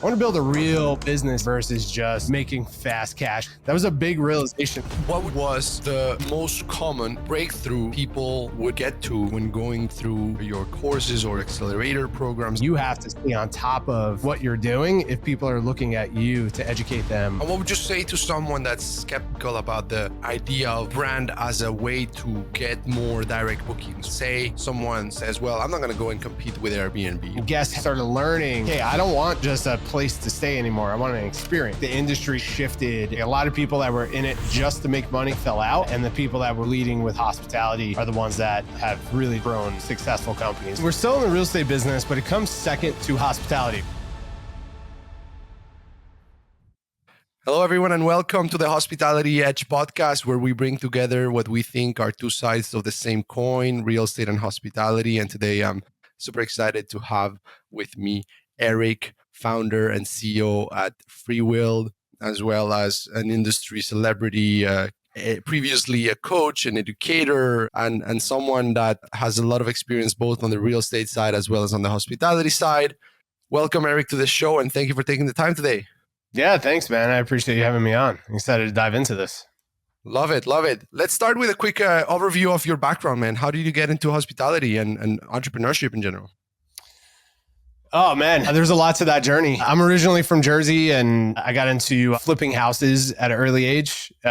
I want to build a real business versus just making fast cash. That was a big realization. What was the most common breakthrough people would get to when going through your courses or accelerator programs? You have to stay on top of what you're doing if people are looking at you to educate them. And what would you say to someone that's skeptical about the idea of brand as a way to get more direct bookings? Say someone says, well, I'm not going to go and compete with Airbnb. Guests started learning, hey, I don't want just a place to stay anymore. I want an experience. The industry shifted. A lot of people that were in it just to make money fell out, and the people that were leading with hospitality are the ones that have really grown successful companies. We're still in the real estate business, but it comes second to hospitality. Hello, everyone, and welcome to the Hospitality Edge podcast, where we bring together what we think are two sides of the same coin, real estate and hospitality. And today I'm super excited to have with me Eric, founder and CEO at Freewyld, as well as an industry celebrity, previously a coach, an educator, and someone that has a lot of experience both on the real estate side as well as on the hospitality side. Welcome, Eric, to the show, and thank you for taking the time today. Yeah, thanks, man. I appreciate you having me on. I'm excited to dive into this. Love it. Love it. Let's start with a quick overview of your background, man. How did you get into hospitality and entrepreneurship in general? Oh, man, there's a lot to that journey. I'm originally from Jersey, and I got into flipping houses at an early age. So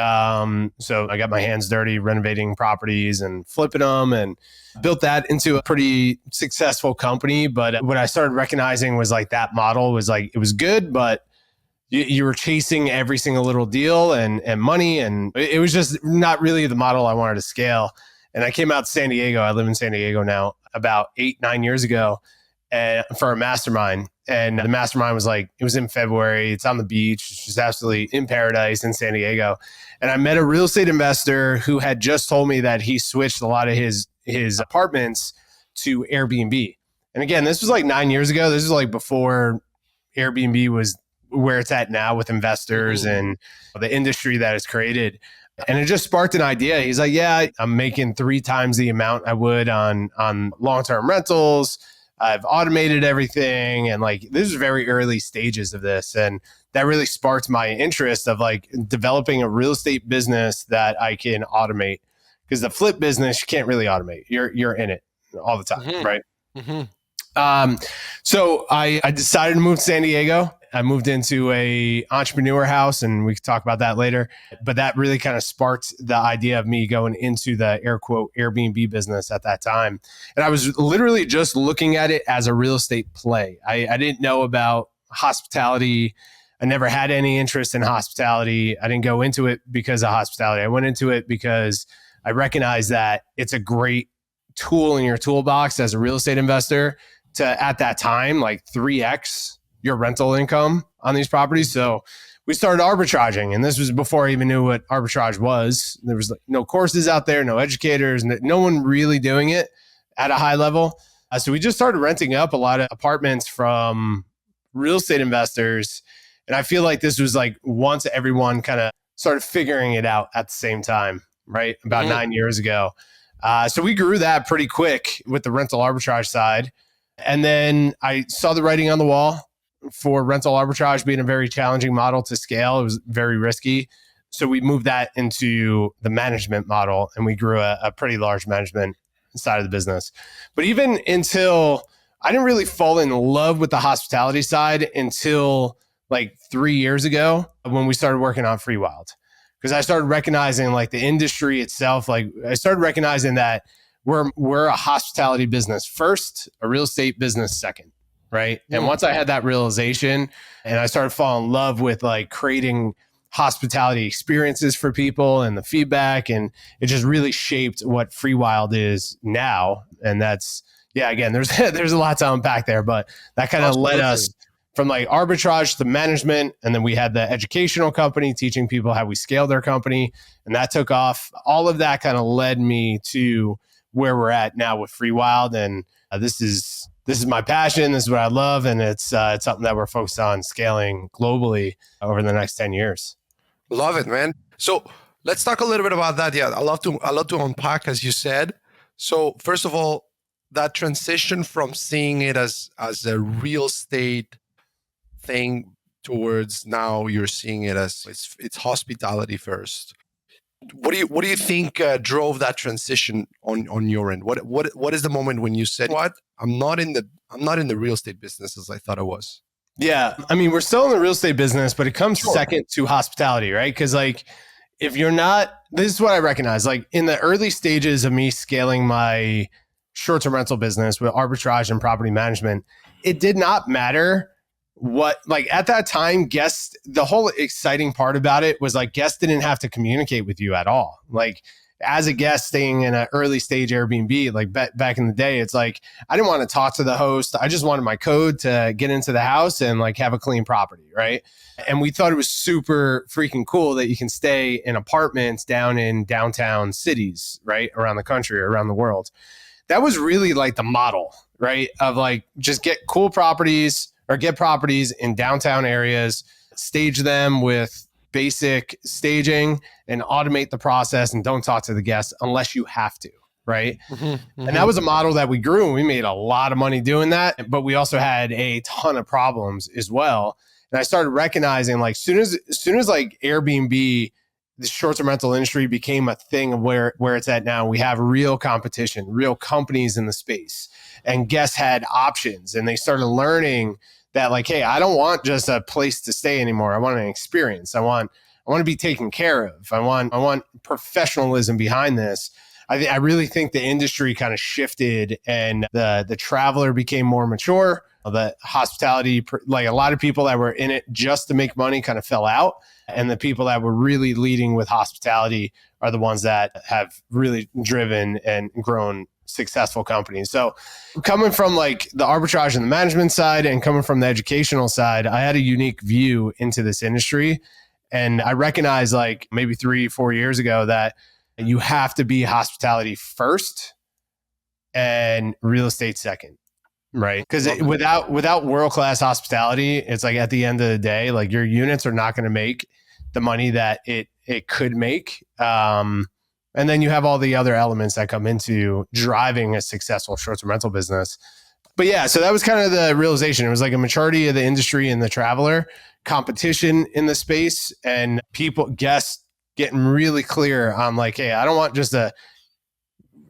I got my hands dirty renovating properties and flipping them, and built that into a pretty successful company. But what I started recognizing was like that model was like, it was good, but you were chasing every single little deal and money. And it was just not really the model I wanted to scale. And I came out to San Diego. I live in San Diego now, about 8-9 years ago, and for a mastermind. And the mastermind was like, it was in February. It's on the beach. It's just absolutely in paradise in San Diego. And I met a real estate investor who had just told me that he switched a lot of his apartments to Airbnb. And again, this was like 9 years ago. This is like before Airbnb was where it's at now with investors and the industry that it's created. And it just sparked an idea. He's like, yeah, I'm making 3 times the amount I would on long-term rentals. I've automated everything. And like, this is very early stages of this. And that really sparked my interest of like developing a real estate business that I can automate. Because the flip business, you can't really automate. You're in it all the time, right? So I decided to move to San Diego. I moved into a entrepreneur house, and we can talk about that later. But that really kind of sparked the idea of me going into the air quote Airbnb business at that time. And I was literally just looking at it as a real estate play. I didn't know about hospitality. I never had any interest in hospitality. I didn't go into it because of hospitality. I went into it because I recognized that it's a great tool in your toolbox as a real estate investor to, at that time, like 3x your rental income on these properties. So we started arbitraging, and this was before I even knew what arbitrage was. There was like no courses out there, no educators, no one really doing it at a high level. So we just started renting up a lot of apartments from real estate investors. And I feel like this was like once everyone kind of started figuring it out at the same time, right? About 9 years ago. So we grew that pretty quick with the rental arbitrage side. And then I saw the writing on the wall for rental arbitrage being a very challenging model to scale. It was very risky. So we moved that into the management model, and we grew a pretty large management side of the business. But even until I didn't really fall in love with the hospitality side until like 3 years ago when we started working on Freewyld. Because I started recognizing like the industry itself, like I started recognizing that we're a hospitality business first, a real estate business second. Right. And once I had that realization and I started falling in love with like creating hospitality experiences for people and the feedback, and it just really shaped what Freewyld is now. And that's, yeah, again, there's a lot to unpack there, but that kind of led us from like arbitrage to management. And then we had the educational company teaching people how we scale their company, and that took off. All of that kind of led me to where we're at now with Freewyld. And this is my passion. This is what I love. And it's something that we're focused on scaling globally over the next 10 years. Love it, man. So let's talk a little bit about that. Yeah, I love to unpack, as you said. So first of all, that transition from seeing it as a real estate thing towards now you're seeing it as it's hospitality first. What do you think drove that transition on your end? What is the moment when you said, "What? I'm not in the real estate business as I thought I was." Yeah. I mean, we're still in the real estate business, but it comes Sure. second to hospitality, right? Because like, if you're not, this is what I recognize, like in the early stages of me scaling my short-term rental business with arbitrage and property management, it did not matter what, like at that time, guests, the whole exciting part about it was like guests didn't have to communicate with you at all. Like as a guest staying in an early stage Airbnb, like back in the day, it's like, I didn't want to talk to the host. I just wanted my code to get into the house and like have a clean property, right? And we thought it was super freaking cool that you can stay in apartments down in downtown cities, right? Around the country or around the world. That was really like the model, right? Of like, just get cool properties or get properties in downtown areas, stage them with basic staging and automate the process and don't talk to the guests unless you have to, right? And that was a model that we grew and we made a lot of money doing that, but we also had a ton of problems as well. And I started recognizing like soon as like Airbnb, the short-term rental industry became a thing of where it's at now, we have real competition, real companies in the space, and guests had options, and they started learning that like, hey, I don't want just a place to stay anymore. I want an experience. I want to be taken care of. I want professionalism behind this. I really think the industry kind of shifted, and the traveler became more mature. The hospitality, like a lot of people that were in it just to make money kind of fell out. And the people that were really leading with hospitality are the ones that have really driven and grown successful companies. So coming from like the arbitrage and the management side and coming from the educational side, I had a unique view into this industry. And I recognized like maybe 3-4 years ago that you have to be hospitality first and real estate second. Right. Because without world-class hospitality, it's like at the end of the day, like your units are not going to make the money that it could make. And then you have all the other elements that come into driving a successful short-term rental business. But yeah, so that was kind of the realization. It was like a maturity of the industry and the traveler, competition in the space, and guests getting really clear on like, hey, I don't want just a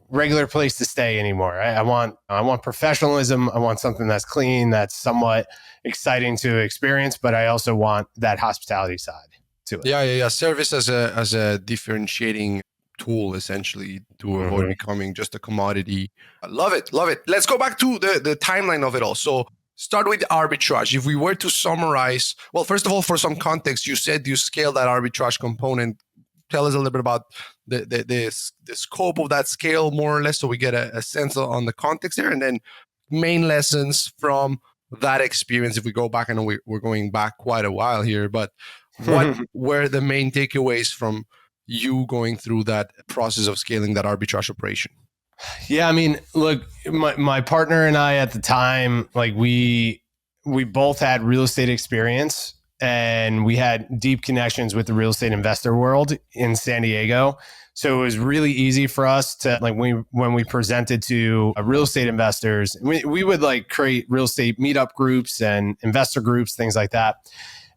regular place to stay anymore. Right? I want professionalism. I want something that's clean, that's somewhat exciting to experience, but I also want that hospitality side to it. Yeah. Service as a differentiating tool, essentially, to avoid becoming just a commodity. I love it. Let's go back to the timeline of it all. So start with arbitrage. If we were to summarize, well, first of all, for some context, you said you scaled that arbitrage component. Tell us a little bit about the scope of that scale, more or less, so we get a sense on the context there, and then main lessons from that experience. If we go back, I know we're going back quite a while here, but what were the main takeaways from you going through that process of scaling that arbitrage operation? Yeah, I mean, look, my partner and I at the time, like we both had real estate experience. And we had deep connections with the real estate investor world in San Diego. So it was really easy for us to like when we presented to real estate investors, we would like create real estate meetup groups and investor groups, things like that.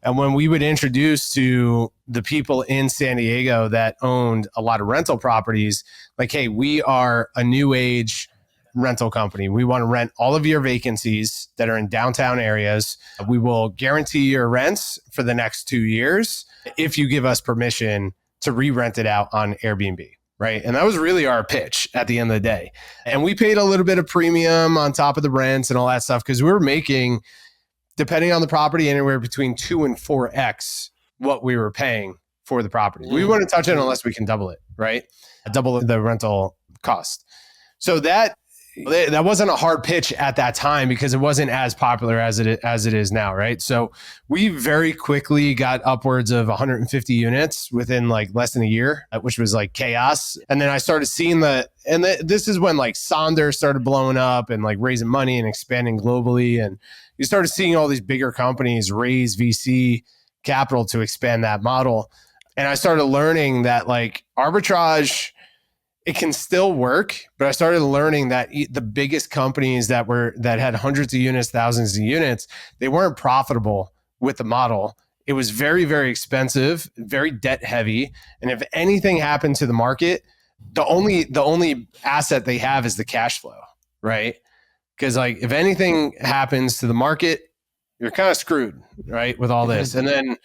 And when we would introduce to the people in San Diego that owned a lot of rental properties, like, hey, we are a new age rental company. We want to rent all of your vacancies that are in downtown areas. We will guarantee your rents for the next 2 years if you give us permission to re-rent it out on Airbnb, right? And that was really our pitch at the end of the day. And we paid a little bit of premium on top of the rents and all that stuff because we were making, depending on the property, anywhere between 2 and 4x what we were paying for the property. We wouldn't touch it unless we can double it, right? Double the rental cost. So that wasn't a hard pitch at that time because it wasn't as popular as it is now, right? So we very quickly got upwards of 150 units within like less than a year, which was like chaos. And then I started seeing this is when like Sonder started blowing up and like raising money and expanding globally. And you started seeing all these bigger companies raise VC capital to expand that model. And I started learning that like arbitrage, it can still work, but I started learning that the biggest companies that had hundreds of units, thousands of units, they weren't profitable with the model. It was very, very expensive, very debt heavy. And if anything happened to the market, the only asset they have is the cash flow, right? Because like if anything happens to the market, you're kind of screwed, right? With all this. And then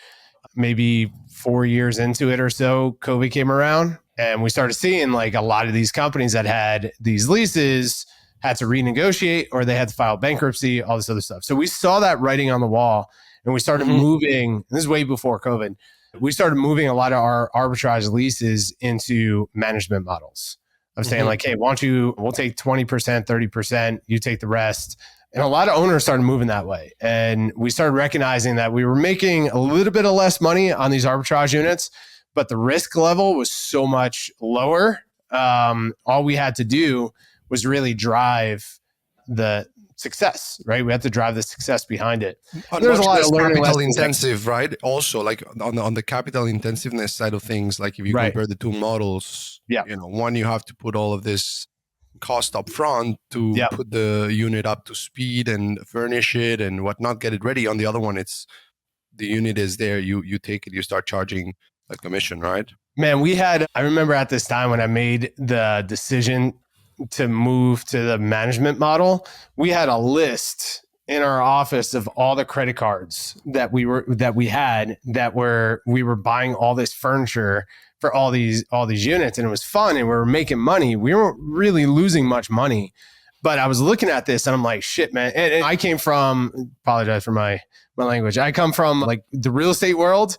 maybe 4 years into it or so, COVID came around and we started seeing like a lot of these companies that had these leases had to renegotiate or they had to file bankruptcy, all this other stuff. So we saw that writing on the wall and we started moving, this is way before COVID, we started moving a lot of our arbitrage leases into management models. I'm saying like, hey, why don't you, we'll take 20%, 30%, you take the rest. And a lot of owners started moving that way. And we started recognizing that we were making a little bit of less money on these arbitrage units, but the risk level was so much lower. All we had to do was really drive the success, right? We had to drive the success behind it. There's a lot of learning capital intensive, right? Also, like on the capital intensiveness side of things, like if you compare the two models, one, you have to put all of this cost up front to put the unit up to speed and furnish it and whatnot, get it ready. On the other one, it's the unit is there, you take it, you start charging a commission, right? Man, I remember at this time when I made the decision to move to the management model, we had a list in our office of all the credit cards that we were buying all this furniture for all these units, and it was fun and we were making money. We weren't really losing much money, but I was looking at this and I'm like, shit, man. And I came from, apologize for my language. I come from like the real estate world.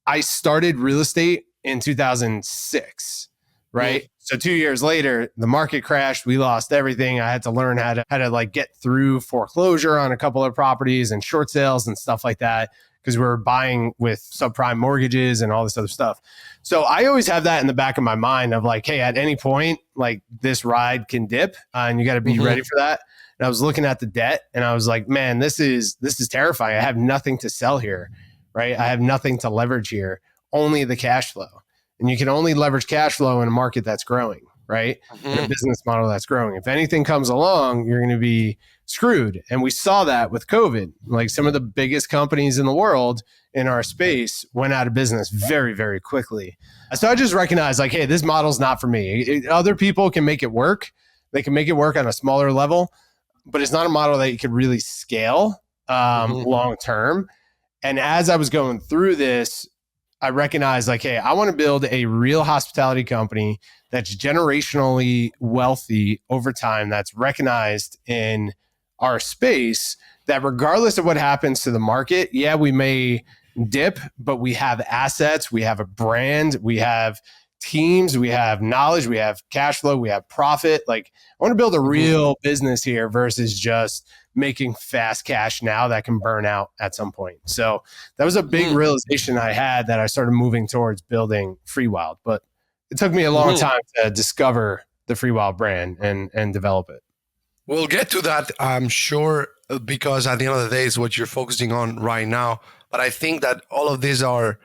I started real estate in 2006, right? So 2 years later, the market crashed. We lost everything. I had to learn how to like get through foreclosure on a couple of properties and short sales and stuff like that, because we were buying with subprime mortgages and all this other stuff. So I always have that in the back of my mind of like, hey, at any point, like this ride can dip and you got to be ready for that. And I was looking at the debt and I was like, man, this is terrifying. I have nothing to sell here, right? I have nothing to leverage here, only the cash flow. And you can only leverage cash flow in a market that's growing, right? In a business model that's growing. If anything comes along, you're going to be screwed. And we saw that with COVID. Like some of the biggest companies in the world in our space went out of business very, very quickly. So I just recognized like, hey, this model's not for me. Other people can make it work. They can make it work on a smaller level, but it's not a model that you could really scale long term. And as I was going through this, I recognized like, hey, I want to build a real hospitality company that's generationally wealthy over time, that's recognized in our space, that regardless of what happens to the market, we may dip, but we have assets, we have a brand, we have teams, we have knowledge, we have cash flow, we have profit. Like I want to build a real business here versus just making fast cash now that can burn out at some point. So that was a big realization I had, that I started moving towards building Freewyld. But it took me a long time to discover the Freewyld brand and develop it. We'll get to that, I'm sure, because at the end of the day, it's what you're focusing on right now. But I think that all of these are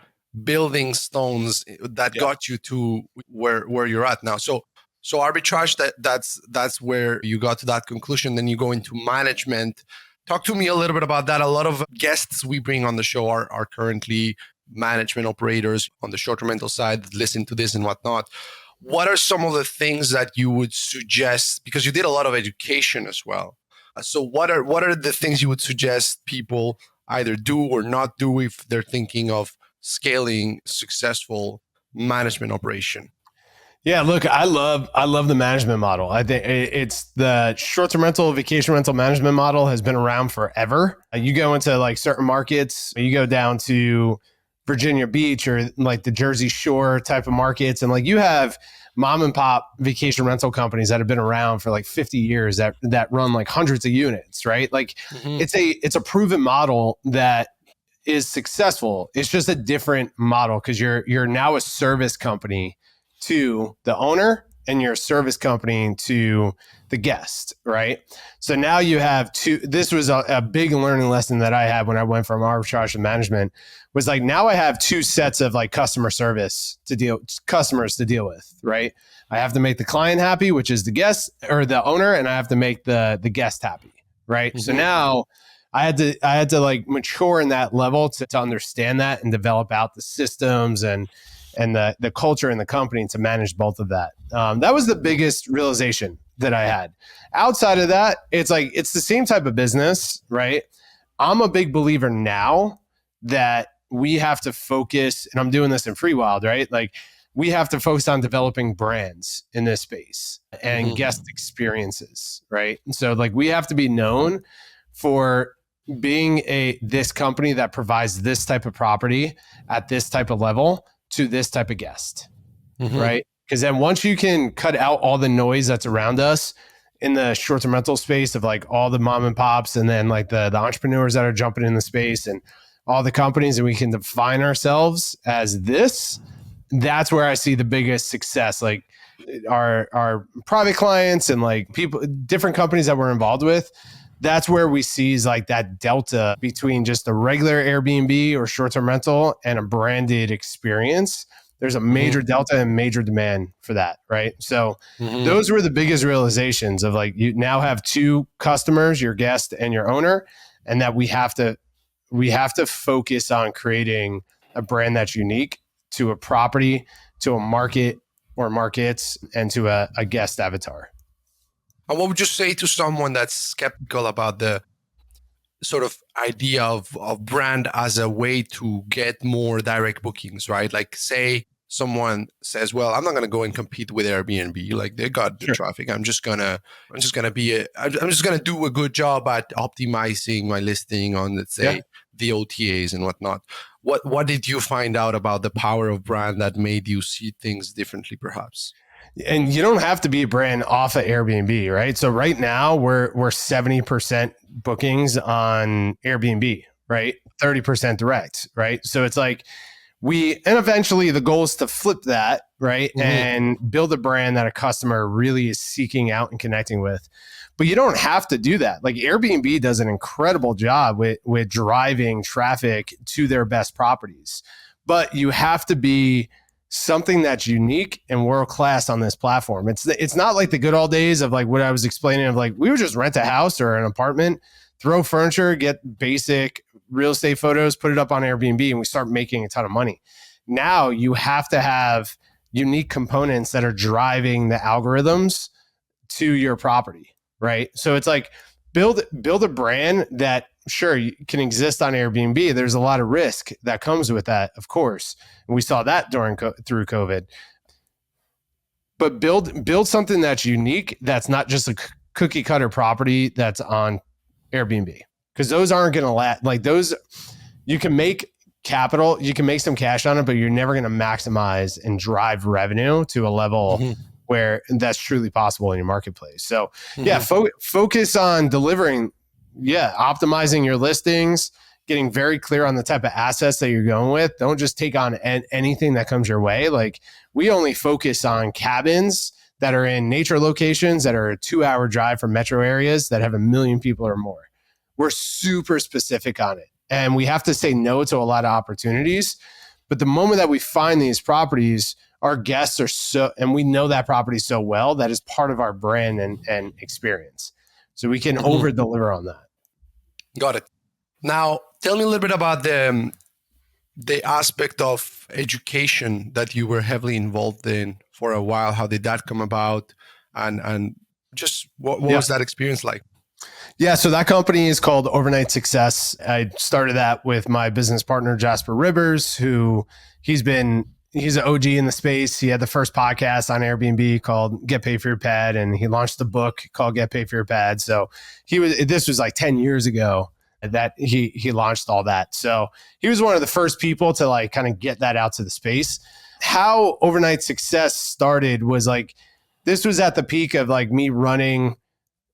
building stones that got you to where you're at now. So arbitrage, that's where you got to that conclusion. Then you go into management. Talk to me a little bit about that. A lot of guests we bring on the show are currently management operators on the short-term rental side that listen to this and whatnot. What are some of the things that you would suggest? Because you did a lot of education as well. So what are the things you would suggest people either do or not do if they're thinking of scaling successful management operation? Yeah, look, I love the management model. I think it's the short-term rental, vacation rental management model has been around forever. You go into like certain markets, you go down to Virginia Beach or like the Jersey Shore type of markets, and like you have mom and pop vacation rental companies that have been around for like 50 years that run like hundreds of units, right? Like it's a proven model that is successful. It's just a different model because you're now a service company to the owner and you're a service company to the guest, right? So now you have this was a big learning lesson that I had when I went from arbitrage to management, was like, now I have two sets of like customers to deal with, right? I have to make the client happy, which is the guest or the owner, and I have to make the guest happy, right? So now I had to like mature in that level to understand that and develop out the systems and the culture in the company to manage both of that. That was the biggest realization that I had. Outside of that, it's like, it's the same type of business, right? I'm a big believer now that we have to focus, and I'm doing this in Freewyld, right? Like, we have to focus on developing brands in this space and guest experiences, right? And so like, we have to be known for being this company that provides this type of property at this type of level to this type of guest, right? Because then once you can cut out all the noise that's around us in the short-term rental space of like all the mom and pops, and then like the entrepreneurs that are jumping in the space and all the companies, and we can define ourselves as this, that's where I see the biggest success. Like our private clients and like people, different companies that we're involved with, that's where we see is like that delta between just a regular Airbnb or short-term rental and a branded experience. There's a major delta and major demand for that, right? So those were the biggest realizations of like, you now have two customers, your guest and your owner, and that we have to focus on creating a brand that's unique to a property, to a market or markets, and to a guest avatar. And what would you say to someone that's skeptical about the sort of idea of brand as a way to get more direct bookings, right? Like, say someone says, well, I'm not going to go and compete with Airbnb. Like, they got the traffic. I'm just going to do a good job at optimizing my listing on, let's say, the OTAs and whatnot. What did you find out about the power of brand that made you see things differently, perhaps? And you don't have to be a brand off of Airbnb, right? So right now we're 70% bookings on Airbnb, right? 30% direct, right? So it's like and eventually the goal is to flip that, right? And build a brand that a customer really is seeking out and connecting with. But you don't have to do that. Like, Airbnb does an incredible job with driving traffic to their best properties. But you have to be something that's unique and world-class on this platform. It's not like the good old days of like what I was explaining of like, we would just rent a house or an apartment, throw furniture, get basic real estate photos, put it up on Airbnb, and we start making a ton of money. Now you have to have unique components that are driving the algorithms to your property, right? So it's like, build a brand that, sure, you can exist on Airbnb. There's a lot of risk that comes with that, of course. And we saw that through COVID. But build something that's unique, that's not just a cookie cutter property that's on Airbnb. Because those aren't going to last. Like, those, you can make capital, you can make some cash on it, but you're never going to maximize and drive revenue to a level where that's truly possible in your marketplace. So focus on delivering, optimizing your listings, getting very clear on the type of assets that you're going with. Don't just take on anything that comes your way. Like, we only focus on cabins that are in nature locations that are a 2-hour drive from metro areas that have 1 million people or more. We're super specific on it. And we have to say no to a lot of opportunities. But the moment that we find these properties, our guests are and we know that property so well, that is part of our brand and experience. So we can over deliver on that. Got it. Now, tell me a little bit about the aspect of education that you were heavily involved in for a while. How did that come about? And just what was that experience like? Yeah, so that company is called Overnight Success. I started that with my business partner, Jasper Rivers, who he's an OG in the space. He had the first podcast on Airbnb called Get Paid for Your Pad, and he launched a book called Get Paid for Your Pad. So this was like 10 years ago that he launched all that. So he was one of the first people to like kind of get that out to the space. How Overnight Success started was like, this was at the peak of like me running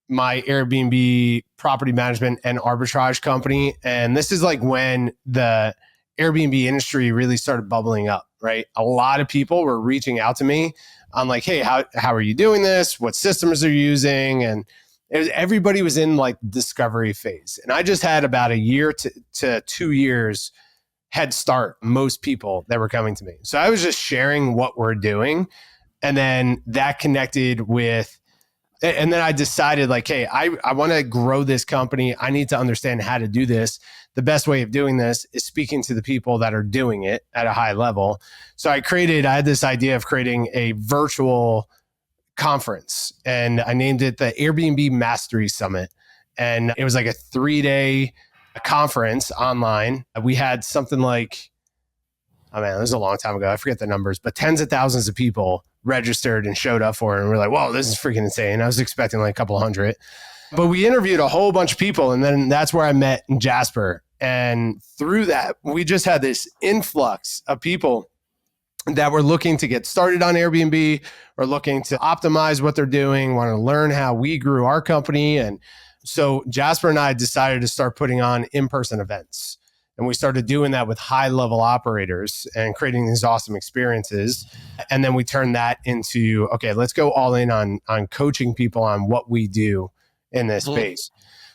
my Airbnb property management and arbitrage company. And this is like when the Airbnb industry really started bubbling up, right? A lot of people were reaching out to me on like, hey, how are you doing this? What systems are you using? And everybody was in like discovery phase. And I just had about a year to 2 years head start most people that were coming to me. So I was just sharing what we're doing. And then that connected with And then I decided like, hey, I want to grow this company. I need to understand how to do this. The best way of doing this is speaking to the people that are doing it at a high level. So I had this idea of creating a virtual conference, and I named it the Airbnb Mastery Summit. And it was like a 3-day conference online. We had something like, oh man, it was a long time ago. I forget the numbers, but tens of thousands of people registered and showed up for it. And we're like, whoa, this is freaking insane. I was expecting like a couple hundred, but we interviewed a whole bunch of people. And then that's where I met Jasper. And through that, we just had this influx of people that were looking to get started on Airbnb or looking to optimize what they're doing, want to learn how we grew our company. And so Jasper and I decided to start putting on in-person events. And we started doing that with high-level operators and creating these awesome experiences. And then we turned that into, okay, let's go all in on coaching people on what we do in this space.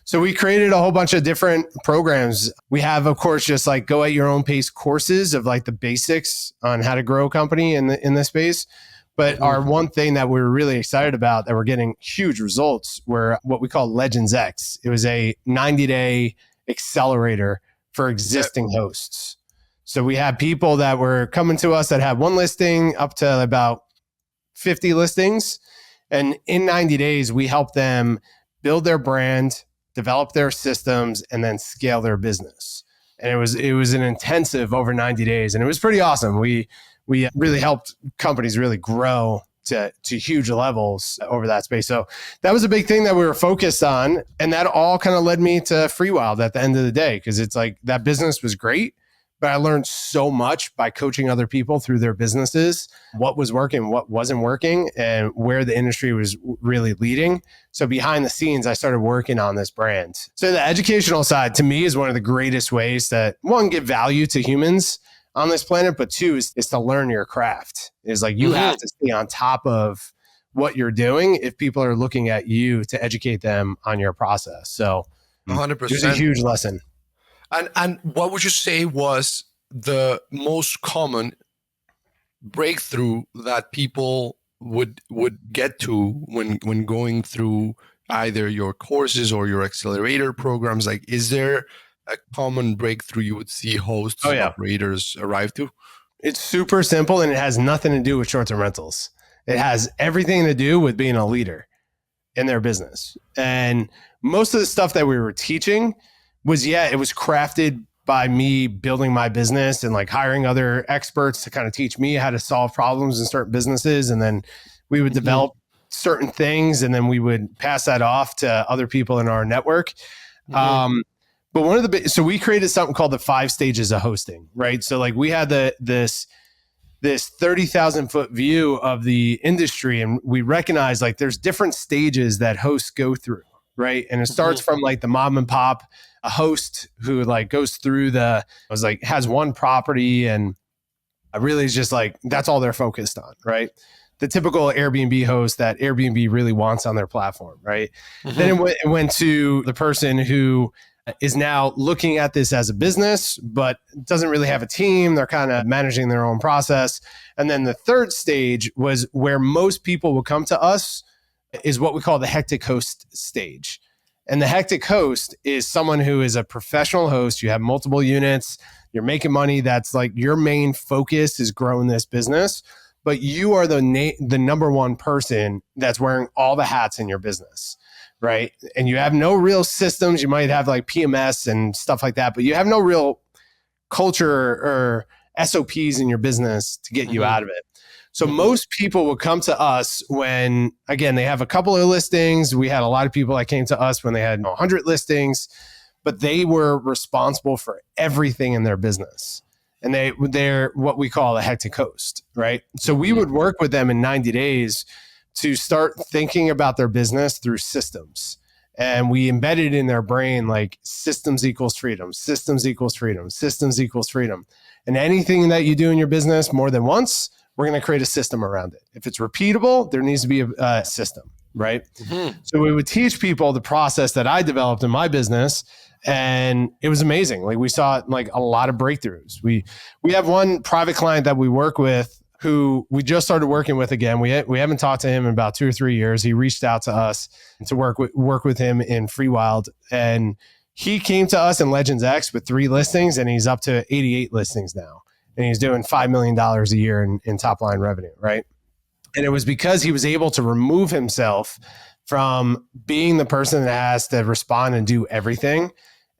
So we created a whole bunch of different programs. We have, of course, just like go at your own pace courses of like the basics on how to grow a company in this space. But our one thing that we were really excited about that we're getting huge results were what we call Legends X. It was a 90-day accelerator for existing hosts. So we had people that were coming to us that had one listing up to about 50 listings. And in 90 days, we helped them build their brand, develop their systems, and then scale their business. And it was an intensive over 90 days. And it was pretty awesome. We really helped companies really grow to huge levels over that space. So that was a big thing that we were focused on. And that all kind of led me to Freewyld at the end of the day, because it's like that business was great, but I learned so much by coaching other people through their businesses, what was working, what wasn't working, and where the industry was really leading. So behind the scenes, I started working on this brand. So the educational side to me is one of the greatest ways that, one, give value to humans on this planet, but two is to learn your craft. Is like you have to stay on top of what you're doing if people are looking at you to educate them on your process. So 100%. It's a huge lesson. And what would you say was the most common breakthrough that people would get to when going through either your courses or your accelerator programs? Like, is there a common breakthrough you would see hosts and operators arrive to? It's super simple, and it has nothing to do with short-term rentals. It has everything to do with being a leader in their business. And most of the stuff that we were teaching was, it was crafted by me building my business and like hiring other experts to kind of teach me how to solve problems in certain businesses. And then we would develop certain things, and then we would pass that off to other people in our network. But so we created something called the 5 stages of hosting, right? So like we had this 30,000 foot view of the industry, and we recognized like there's different stages that hosts go through, right? And it starts from like the mom and pop, a host who like goes through has one property and really is just like, that's all they're focused on, right? The typical Airbnb host that Airbnb really wants on their platform, right? Then it went to the person who is now looking at this as a business, but doesn't really have a team. They're kind of managing their own process. And then the third stage was where most people will come to us, is what we call the hectic host stage. And the hectic host is someone who is a professional host. You have multiple units, you're making money. That's like your main focus is growing this business, but you are the number one person that's wearing all the hats in your business. Right. And you have no real systems. You might have like PMS and stuff like that, but you have no real culture or SOPs in your business to get you out of it. So most people will come to us when, again, they have a couple of listings. We had a lot of people that came to us when they had 100 listings, but they were responsible for everything in their business. And they're what we call a hectic host, right? So we would work with them in 90 days to start thinking about their business through systems. And we embedded in their brain like systems equals freedom, systems equals freedom, systems equals freedom. And anything that you do in your business more than once, we're going to create a system around it. If it's repeatable, there needs to be a system, right? So we would teach people the process that I developed in my business, and it was amazing. Like we saw like a lot of breakthroughs. We have one private client that we work with who we just started working with again. We haven't talked to him in about 2 or 3 years. He reached out to us to work with him in Freewyld, and he came to us in Legends X with 3 listings, and he's up to 88 listings now, and he's doing $5 million a year in top line revenue, right? And it was because he was able to remove himself from being the person that has to respond and do everything,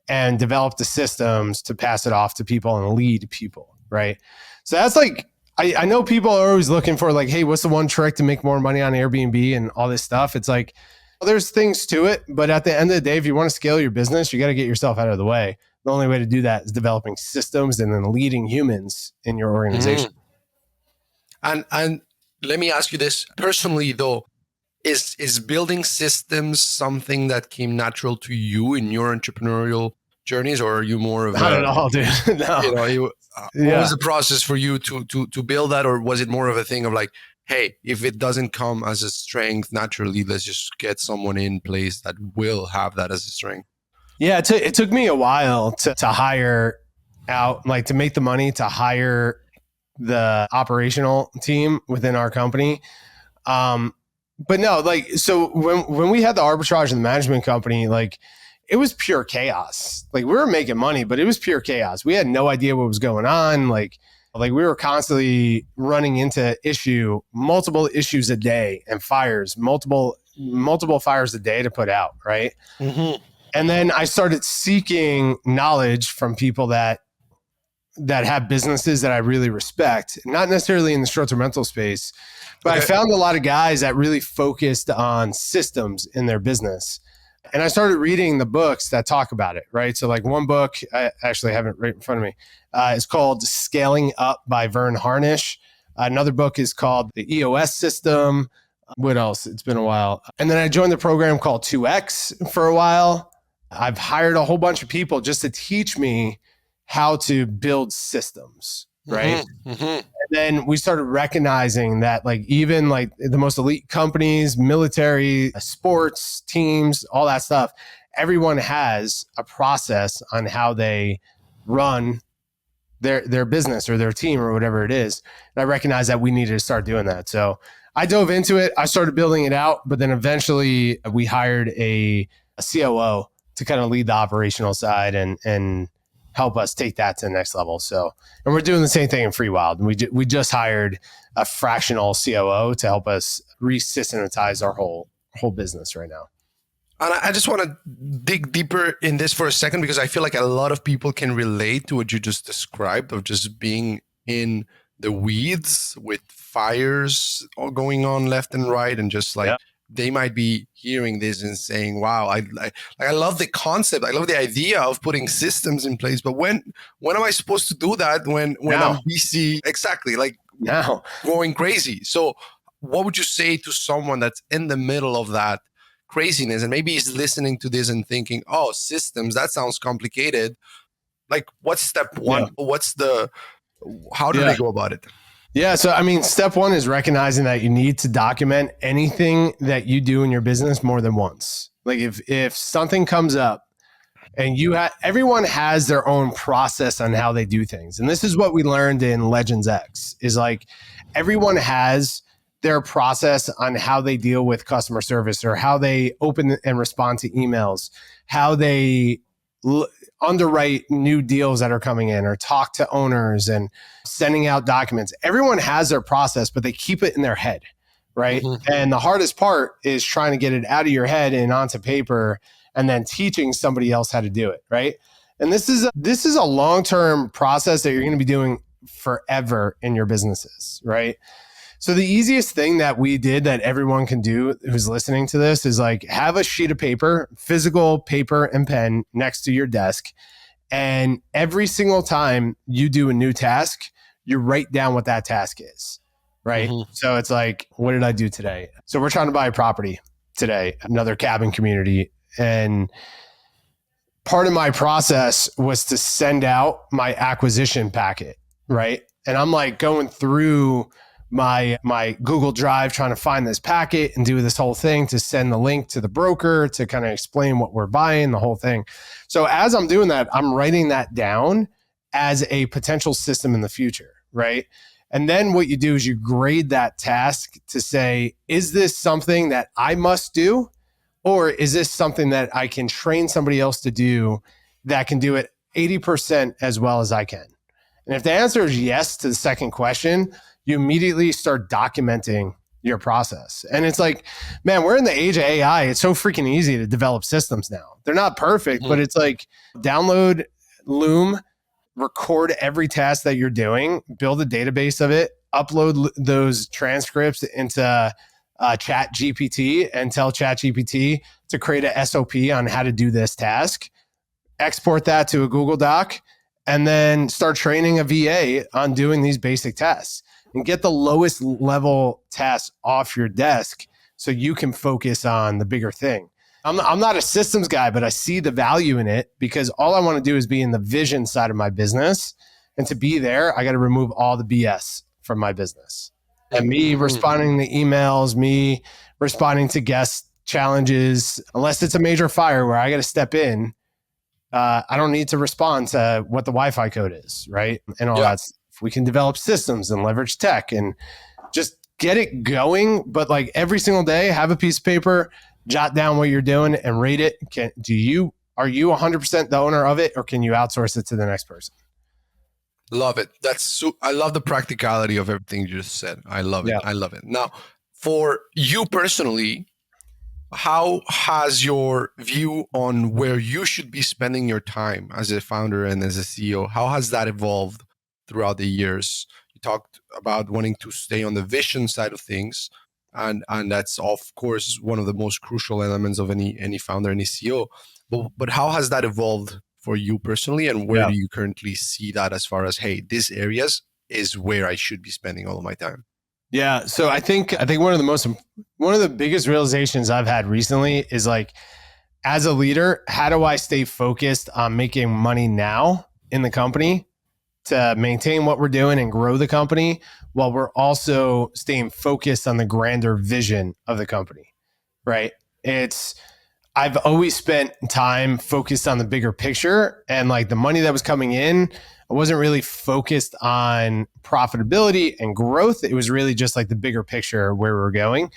and develop the systems to pass it off to people and lead people, right? So that's like, I know people are always looking for like, hey, what's the one trick to make more money on Airbnb and all this stuff? It's like, well, there's things to it, but at the end of the day, if you want to scale your business, you got to get yourself out of the way. The only way to do that is developing systems and then leading humans in your organization. And let me ask you this personally, though. Is building systems something that came natural to you in your entrepreneurial journeys, or are you more of not at all, dude? No. What was the process for you to build that, or was it more of a thing of like, hey, if it doesn't come as a strength naturally, let's just get someone in place that will have that as a strength? Yeah, it took me a while to hire out, like to make the money to hire the operational team within our company. But no, like, so when we had the arbitrage and the management company, like it was pure chaos. Like we were making money, but it was pure chaos. We had no idea what was going on. Like we were constantly running into multiple issues a day, and fires, multiple fires a day to put out. Right. Mm-hmm. And then I started seeking knowledge from people that have businesses that I really respect, not necessarily in the short-term rental space, but I found a lot of guys that really focused on systems in their business. And I started reading the books that talk about it, right? So like one book, I actually have it right in front of me. It's called Scaling Up by Vern Harnish. Another book is called The EOS System. What else? It's been a while. And then I joined the program called 2X for a while. I've hired a whole bunch of people just to teach me how to build systems, right? Mm-hmm. And then we started recognizing that like even like the most elite companies, military, sports teams, all that stuff, everyone has a process on how they run their business or their team or whatever it is. And I recognized that we needed to start doing that. So I dove into it. I started building it out, but then eventually we hired a COO to kind of lead the operational side and help us take that to the next level. So, and we're doing the same thing in Freewyld. We just hired a fractional COO to help us re-systematize our whole business right now. And I just want to dig deeper in this for a second, because I feel like a lot of people can relate to what you just described of just being in the weeds with fires all going on left and right, and just like, they might be hearing this and saying, wow, I love the concept. I love the idea of putting systems in place. But when am I supposed to do that when I'm busy? Exactly. Like now, going crazy. So what would you say to someone that's in the middle of that craziness and maybe is listening to this and thinking, oh, systems, that sounds complicated. Like what's step one? Yeah. How do they go about it? Yeah. So, I mean, step one is recognizing that you need to document anything that you do in your business more than once. Like if something comes up and everyone has their own process on how they do things. And this is what we learned in Legends X is like everyone has their process on how they deal with customer service or how they open and respond to emails, how they underwrite new deals that are coming in or talk to owners and sending out documents. Everyone has their process, but they keep it in their head, right? Mm-hmm. And the hardest part is trying to get it out of your head and onto paper and then teaching somebody else how to do it, right? And this is a long-term process that you're going to be doing forever in your businesses, right? So the easiest thing that we did that everyone can do who's listening to this is like have a sheet of paper, physical paper and pen next to your desk. And every single time you do a new task, you write down what that task is, right? Mm-hmm. So it's like, what did I do today? So we're trying to buy a property today, another cabin community. And part of my process was to send out my acquisition packet, right? And I'm like going through my Google Drive trying to find this packet and do this whole thing to send the link to the broker to kind of explain what we're buying, the whole thing. So as I'm doing that, I'm writing that down as a potential system in the future, right? And then what you do is you grade that task to say, is this something that I must do? Or is this something that I can train somebody else to do that can do it 80% as well as I can? And if the answer is yes to the second question, you immediately start documenting your process. And it's like, man, we're in the age of AI. It's so freaking easy to develop systems now. They're not perfect, but it's like download Loom, record every task that you're doing, build a database of it, upload those transcripts into Chat GPT and tell Chat GPT to create a SOP on how to do this task, export that to a Google Doc, and then start training a VA on doing these basic tasks and get the lowest level tasks off your desk so you can focus on the bigger thing. I'm not a systems guy, but I see the value in it because all I want to do is be in the vision side of my business. And to be there, I got to remove all the BS from my business. And me responding to emails, me responding to guest challenges, unless it's a major fire where I got to step in, I don't need to respond to what the Wi-Fi code is, right? And all that. We can develop systems and leverage tech and just get it going. But like every single day, have a piece of paper, jot down what you're doing and rate it. Are you 100% the owner of it, or can you outsource it to the next person? Love it. I love the practicality of everything you just said. I love it. I love it. Now, for you personally, how has your view on where you should be spending your time as a founder and as a CEO, how has that evolved throughout the years? You talked about wanting to stay on the vision side of things. And that's, of course, one of the most crucial elements of any founder, any CEO. But how has that evolved for you personally? And where do you currently see that as far as, hey, these areas is where I should be spending all of my time? Yeah. So I think one of the biggest realizations I've had recently is like, as a leader, how do I stay focused on making money now in the company to maintain what we're doing and grow the company while we're also staying focused on the grander vision of the company, right? I've always spent time focused on the bigger picture, and like the money that was coming in, I wasn't really focused on profitability and growth. It was really just like the bigger picture where we're going.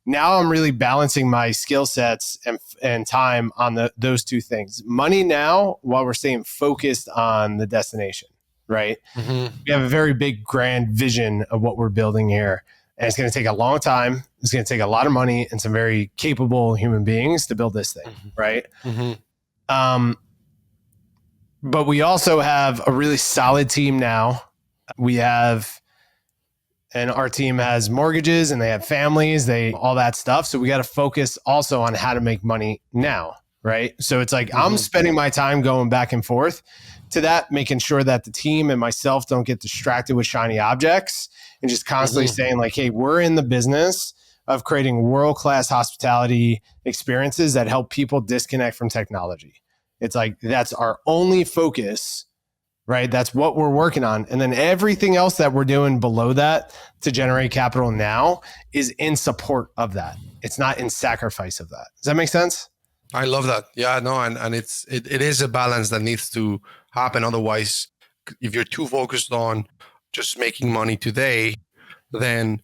Now I'm really balancing my skill sets and time on those two things. Money now while we're staying focused on the destination, right? We have a very big grand vision of what we're building here. And it's going to take a long time. It's going to take a lot of money and some very capable human beings to build this thing, right? But we also have a really solid team now. And our team has mortgages and they have families, all that stuff. So we got to focus also on how to make money now, right? So it's like I'm spending my time going back and forth to that, making sure that the team and myself don't get distracted with shiny objects and just constantly saying like, hey, we're in the business of creating world-class hospitality experiences that help people disconnect from technology. It's like, that's our only focus, right? That's what we're working on. And then everything else that we're doing below that to generate capital now is in support of that. It's not in sacrifice of that. Does that make sense? I love that. Yeah, no, and it is a balance that needs to happen. Otherwise, if you're too focused on just making money today, then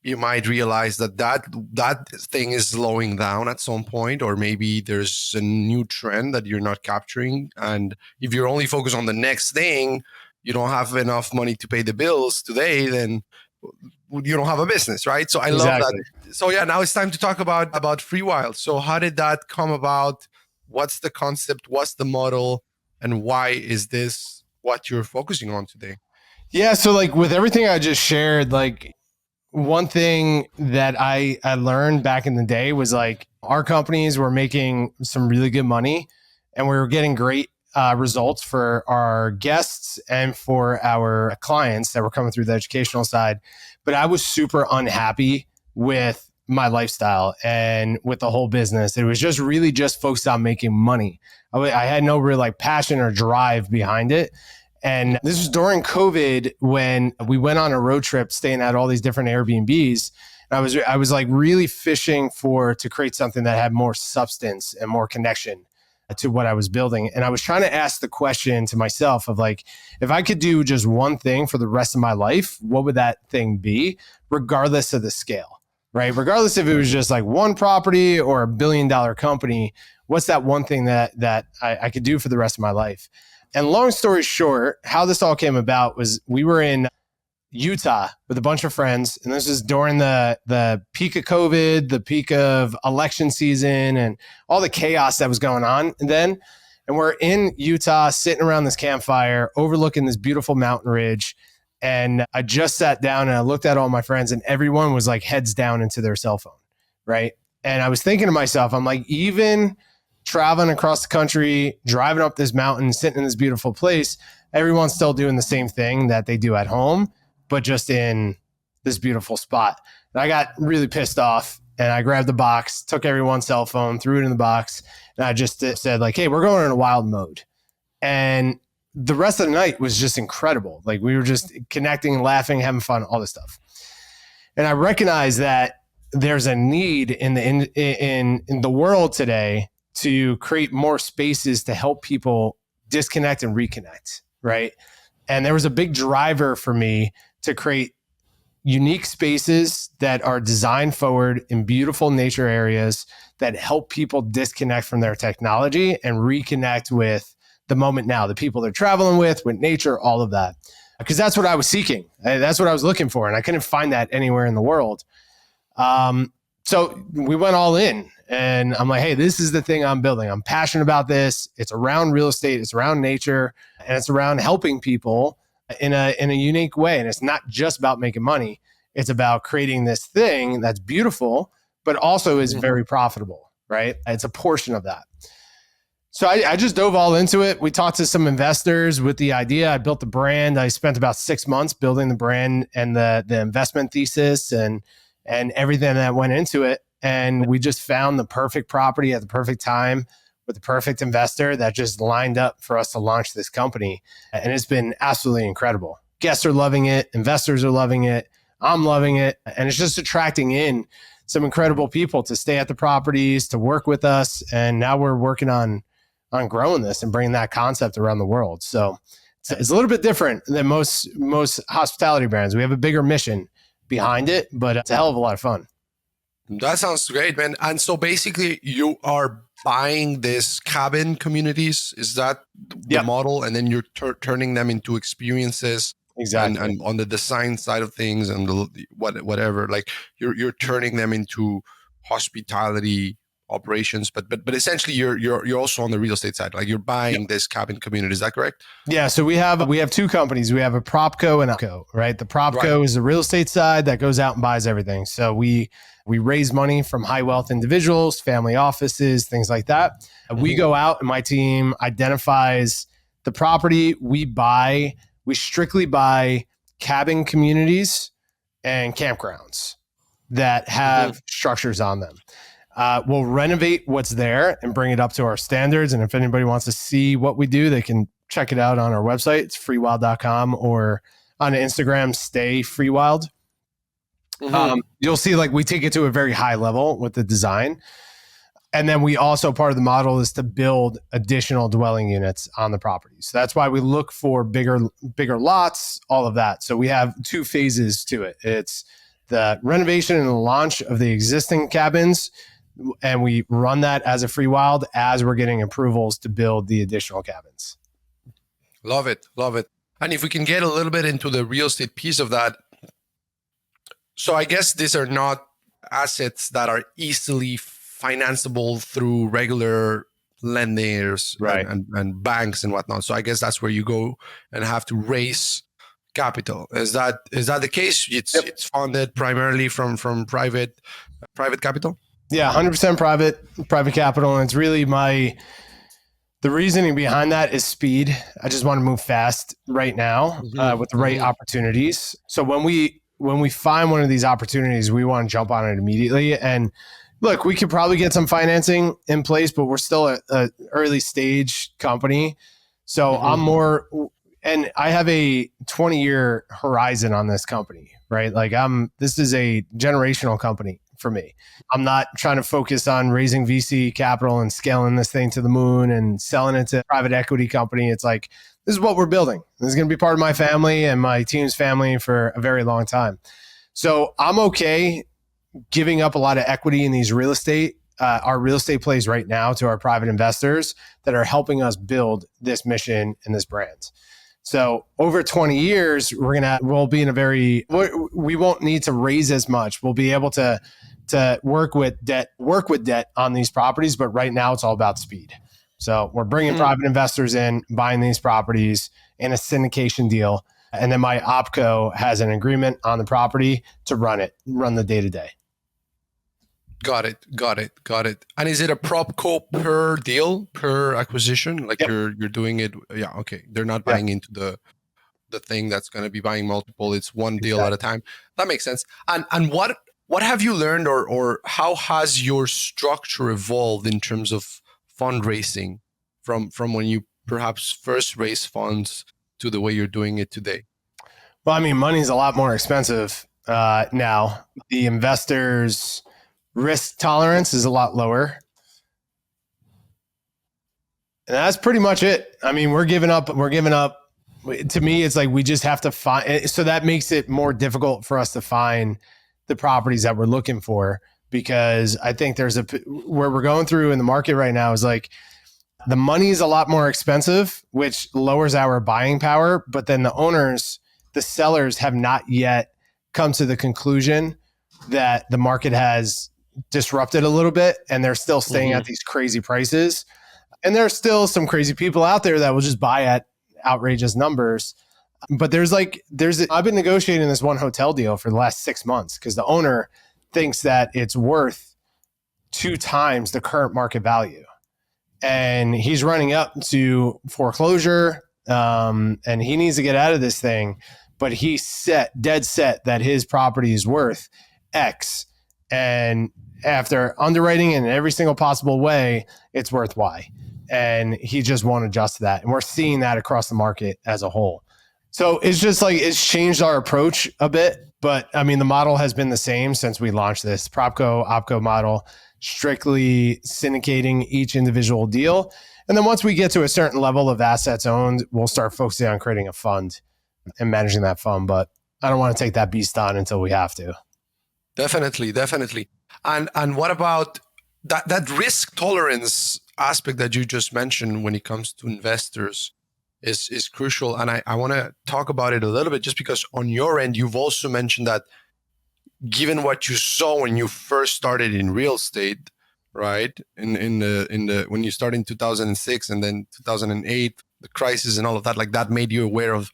you might realize that thing is slowing down at some point, or maybe there's a new trend that you're not capturing. And if you're only focused on the next thing, you don't have enough money to pay the bills today, then you don't have a business, right? So I love that. So yeah, now it's time to talk about Freewyld. So how did that come about? What's the concept? What's the model? And why is this what you're focusing on today? Yeah. So like with everything I just shared, like one thing that I learned back in the day was like our companies were making some really good money and we were getting great results for our guests and for our clients that were coming through the educational side. But I was super unhappy with my lifestyle and with the whole business. It was just really just focused on making money. I had no real like passion or drive behind it. And this was during COVID when we went on a road trip, staying at all these different Airbnbs. And I was like really fishing to create something that had more substance and more connection to what I was building. And I was trying to ask the question to myself of like, if I could do just one thing for the rest of my life, what would that thing be, regardless of the scale, right? Regardless if it was just like one property or $1 billion company, what's that one thing that I could do for the rest of my life? And long story short, how this all came about was we were in Utah with a bunch of friends. And this is during the peak of COVID, the peak of election season, and all the chaos that was going on then. And we're in Utah sitting around this campfire overlooking this beautiful mountain ridge. And I just sat down and I looked at all my friends and everyone was like heads down into their cell phone, right? And I was thinking to myself, I'm like, even traveling across the country, driving up this mountain, sitting in this beautiful place, everyone's still doing the same thing that they do at home, but just in this beautiful spot. And I got really pissed off and I grabbed the box, took everyone's cell phone, threw it in the box. And I just said like, hey, we're going in a wild mode. And the rest of the night was just incredible. Like we were just connecting, laughing, having fun, all this stuff. And I recognize that there's a need in the world today to create more spaces to help people disconnect and reconnect, right? And there was a big driver for me to create unique spaces that are designed forward in beautiful nature areas that help people disconnect from their technology and reconnect with the moment now, the people they're traveling with nature, all of that. Because that's what I was seeking. That's what I was looking for. And I couldn't find that anywhere in the world. So we went all in and I'm like, hey, this is the thing I'm building. I'm passionate about this. It's around real estate. It's around nature. And it's around helping people in a unique way. And it's not just about making money. It's about creating this thing that's beautiful, but also is very profitable, right? It's a portion of that. So I just dove all into it. We talked to some investors with the idea. I built the brand. I spent about 6 months building the brand and the investment thesis and everything that went into it. And we just found the perfect property at the perfect time with the perfect investor that just lined up for us to launch this company. And it's been absolutely incredible. Guests are loving it. Investors are loving it. I'm loving it. And it's just attracting in some incredible people to stay at the properties, to work with us. And now we're working on growing this and bringing that concept around the world. So it's a little bit different than most hospitality brands. We have a bigger mission behind it, but it's a hell of a lot of fun. That sounds great, man. And so basically you are buying these cabin communities. Is that the model? And then you're turning them into experiences. Exactly. And on the design side of things and whatever, like you're turning them into hospitality operations, but essentially you're also on the real estate side, like you're buying this cabin community. Is that correct? Yeah. So we have two companies. We have a PropCo and a Co, right? The PropCo is the real estate side that goes out and buys everything. So we raise money from high wealth individuals, family offices, things like that. We go out and my team identifies the property. We strictly buy cabin communities and campgrounds that have structures on them. We'll renovate what's there and bring it up to our standards. And if anybody wants to see what we do, they can check it out on our website. It's freewyld.com or on Instagram, stay freewyld. You'll see like we take it to a very high level with the design. And then we also, part of the model is to build additional dwelling units on the property. So that's why we look for bigger lots, all of that. So we have 2 phases to it. It's the renovation and the launch of the existing cabins. And we run that as a Freewyld as we're getting approvals to build the additional cabins. Love it. Love it. And if we can get a little bit into the real estate piece of that. So I guess these are not assets that are easily financeable through regular lenders, right, and banks and whatnot. So I guess that's where you go and have to raise capital. Is that the case? It's funded primarily from private capital? Yeah, 100% private capital. And it's really the reasoning behind that is speed. I just want to move fast right now with the right opportunities. So when we find one of these opportunities, we want to jump on it immediately. And look, we could probably get some financing in place, but we're still an early stage company. So I'm more, and I have a 20-year horizon on this company, right? Like this is a generational company for me. I'm not trying to focus on raising VC capital and scaling this thing to the moon and selling it to a private equity company. It's like, this is what we're building. This is going to be part of my family and my team's family for a very long time. So I'm okay giving up a lot of equity in these our real estate plays right now to our private investors that are helping us build this mission and this brand. So over 20 years, we'll be in we won't need to raise as much. We'll be able to work with debt on these properties. But right now it's all about speed. So we're bringing private investors in, buying these properties in a syndication deal. And then my opco has an agreement on the property to run the day to day. Got it. And is it a propco per deal, per acquisition? Like yep. You're doing it. Yeah. Okay. They're not buying into the thing that's going to be buying multiple. It's one deal at a time. That makes sense. And what have you learned or how has your structure evolved in terms of fundraising from when you perhaps first raised funds to the way you're doing it today? Well, I mean, money's a lot more expensive now. The investors' risk tolerance is a lot lower. And that's pretty much it. I mean, we're giving up. To me, it's like we just have to find. So that makes it more difficult for us to find the properties that we're looking for, because I think where we're going through in the market right now is like the money is a lot more expensive, which lowers our buying power. But then the sellers have not yet come to the conclusion that the market has disrupted a little bit and they're still staying at these crazy prices. And there's still some crazy people out there that will just buy at outrageous numbers. But I've been negotiating this one hotel deal for the last 6 months because the owner thinks that it's worth 2 times the current market value. And he's running up to foreclosure and he needs to get out of this thing. But he's dead set that his property is worth X. And after underwriting in every single possible way, it's worth Y. And he just won't adjust to that. And we're seeing that across the market as a whole. So it's just like, it's changed our approach a bit. But I mean, the model has been the same since we launched this propco, opco model, strictly syndicating each individual deal. And then once we get to a certain level of assets owned, we'll start focusing on creating a fund and managing that fund. But I don't want to take that beast on until we have to. Definitely. And what about that risk tolerance aspect that you just mentioned when it comes to investors is crucial. And I want to talk about it a little bit, just because on your end, you've also mentioned that given what you saw when you first started in real estate, right? In the when you started in 2006 and then 2008, the crisis and all of that, like that made you aware of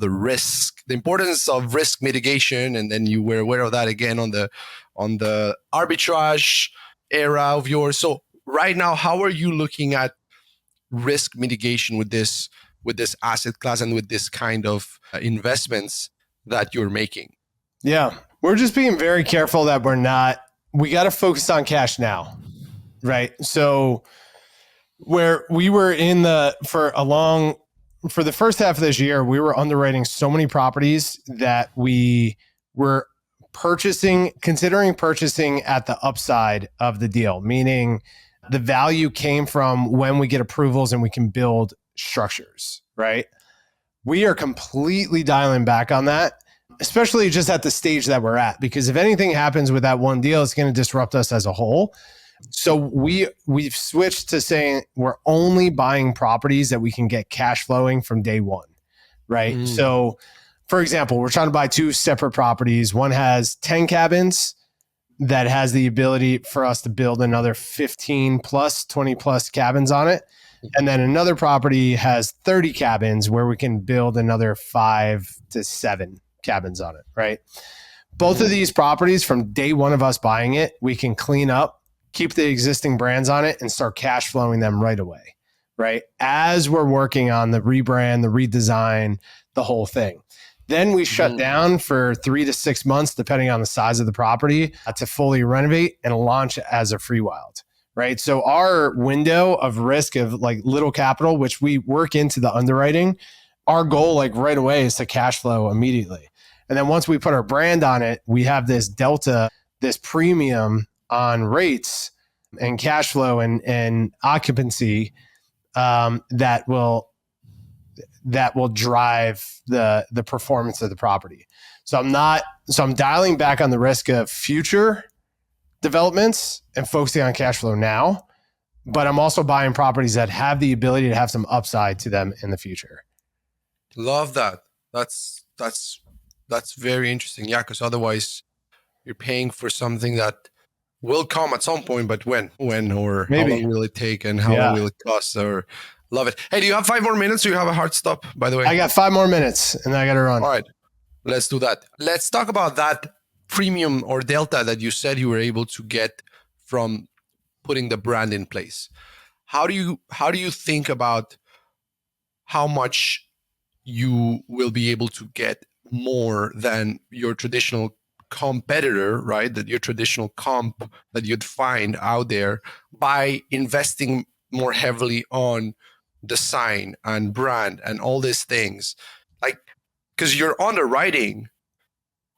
the risk, the importance of risk mitigation. And then you were aware of that again on the arbitrage era of yours. So right now, how are you looking at risk mitigation with this asset class and with this kind of investments that you're making? Yeah, we're just being very careful that we got to focus on cash now, right? So where we were for the first half of this year, we were underwriting so many properties that we were considering purchasing at the upside of the deal, meaning the value came from when we get approvals and we can build structures, right? We are completely dialing back on that, especially just at the stage that we're at, because if anything happens with that one deal, it's going to disrupt us as a whole. So we've switched to saying we're only buying properties that we can get cash flowing from day one, right? So for example, we're trying to buy 2 separate properties. One has 10 cabins that has the ability for us to build another 15 plus, 20 plus cabins on it. And then another property has 30 cabins where we can build another 5 to 7 cabins on it, right? Both of these properties, from day one of us buying it, we can clean up, keep the existing brands on it, and start cash flowing them right away, right? As we're working on the rebrand, the redesign, the whole thing. Then we shut down for 3 to 6 months, depending on the size of the property, to fully renovate and launch as a Freewyld, right? So our window of risk of like little capital, which we work into the underwriting, our goal like right away is to cash flow immediately. And then once we put our brand on it, we have this delta this premium on rates and cash flow and occupancy that will drive the performance of the property. So I'm dialing back on the risk of future developments and focusing on cash flow now, but I'm also buying properties that have the ability to have some upside to them in the future. Love that. That's very interesting. Yeah, because otherwise you're paying for something that will come at some point, but when or Maybe. how long will it take and how long will it cost? Or love it. Hey, do you have 5 more minutes or you have a hard stop, by the way? I got 5 more minutes and then I got to run. All right, let's do that. Let's talk about that premium or delta that you said you were able to get from putting the brand in place. How do you think about how much you will be able to get more than your traditional competitor, right? That your traditional comp that you'd find out there by investing more heavily on design and brand and all these things, like, because you're underwriting.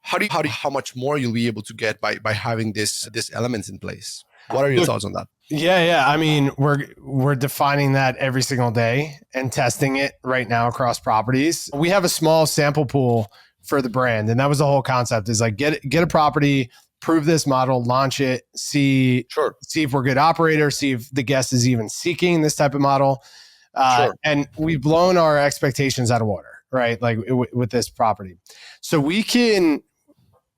How much more you'll be able to get by having this elements in place? What are your thoughts on that? Yeah. I mean, we're defining that every single day and testing it right now across properties. We have a small sample pool for the brand, and that was the whole concept. Is like get a property, prove this model, launch it, see if we're good operators, see if the guest is even seeking this type of model. And we've blown our expectations out of water, right? Like with this property. So we can.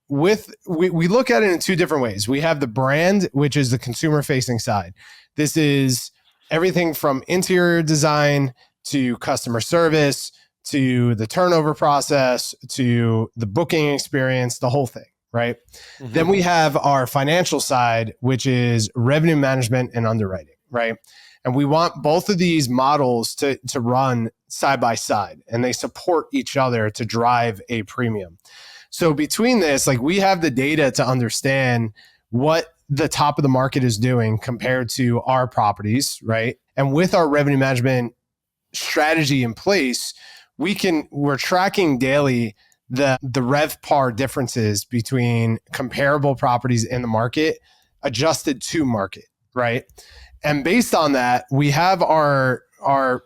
We look at it in 2 different ways. We have the brand, which is the consumer facing side. This is everything from interior design to customer service to the turnover process to the booking experience, the whole thing, right? Mm-hmm. Then we have our financial side, which is revenue management and underwriting, right? And we want both of these models to run side by side, and they support each other to drive a premium. So between this, like, we have the data to understand what the top of the market is doing compared to our properties, right? And with our revenue management strategy in place, we're tracking daily the RevPAR differences between comparable properties in the market adjusted to market, right? And based on that, we have our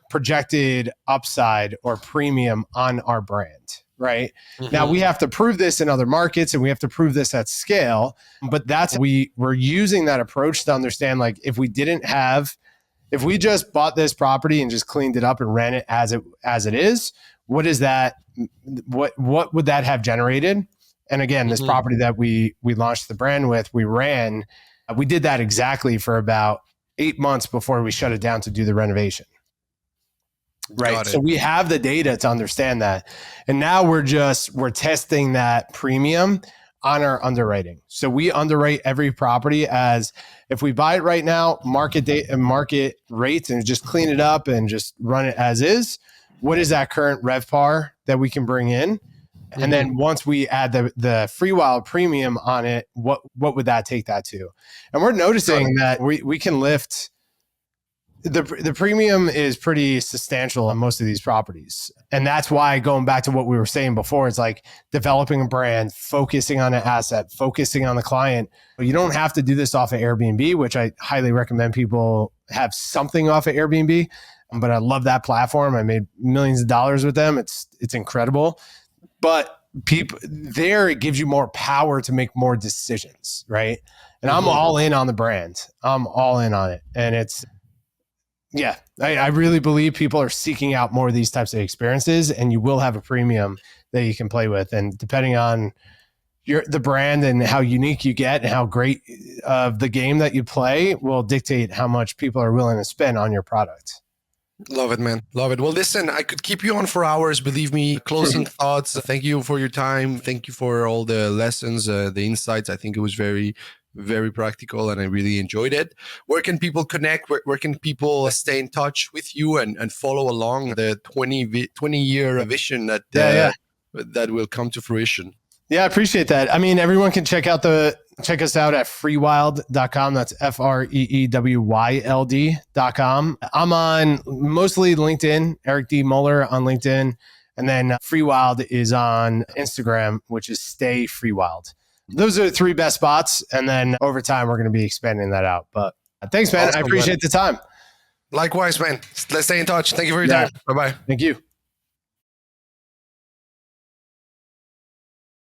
projected upside or premium on our brand. Right. Mm-hmm. Now we have to prove this in other markets and we have to prove this at scale, but we're using that approach to understand, like, if we just bought this property and just cleaned it up and ran it as it is, what is that? What would that have generated? And again, this property that we launched the brand with, we did that exactly for about 8 months before we shut it down to do the renovation. Right. So we have the data to understand that. And now we're testing that premium on our underwriting. So we underwrite every property as, if we buy it right now, market rates, and just clean it up and just run it as is, what is that current RevPAR that we can bring in? Mm-hmm. And then once we add the Freewyld premium on it, what would that take that to? And we're noticing that we can lift. The premium is pretty substantial on most of these properties. And that's why, going back to what we were saying before, it's like developing a brand, focusing on an asset, focusing on the client. You don't have to do this off of Airbnb, which I highly recommend people have something off of Airbnb. But I love that platform. I made millions of dollars with them. It's incredible. But it gives you more power to make more decisions, right? And I'm all in on the brand. I'm all in on it. And I really believe people are seeking out more of these types of experiences, and you will have a premium that you can play with. And depending on the brand and how unique you get and how great of the game that you play will dictate how much people are willing to spend on your product. Love it, man. Love it. Well, listen, I could keep you on for hours. Believe me. Closing thoughts. Thank you for your time. Thank you for all the lessons, the insights. I think it was very, very practical and I really enjoyed it. Where can people connect? Where can people stay in touch with you and follow along the 20-year vision that will come to fruition? Yeah, I appreciate that. I mean, everyone can check us out at freewyld.com. That's FREEWYLD.com. I'm on mostly LinkedIn, Eric D. Moeller on LinkedIn. And then Freewyld is on Instagram, which is Stay Freewyld. those are the 3 best spots. And then over time, we're going to be expanding that out. But thanks, man. Awesome, I appreciate the time. Likewise, man. Let's stay in touch. Thank you for your Yeah. time. Bye-bye. Thank you.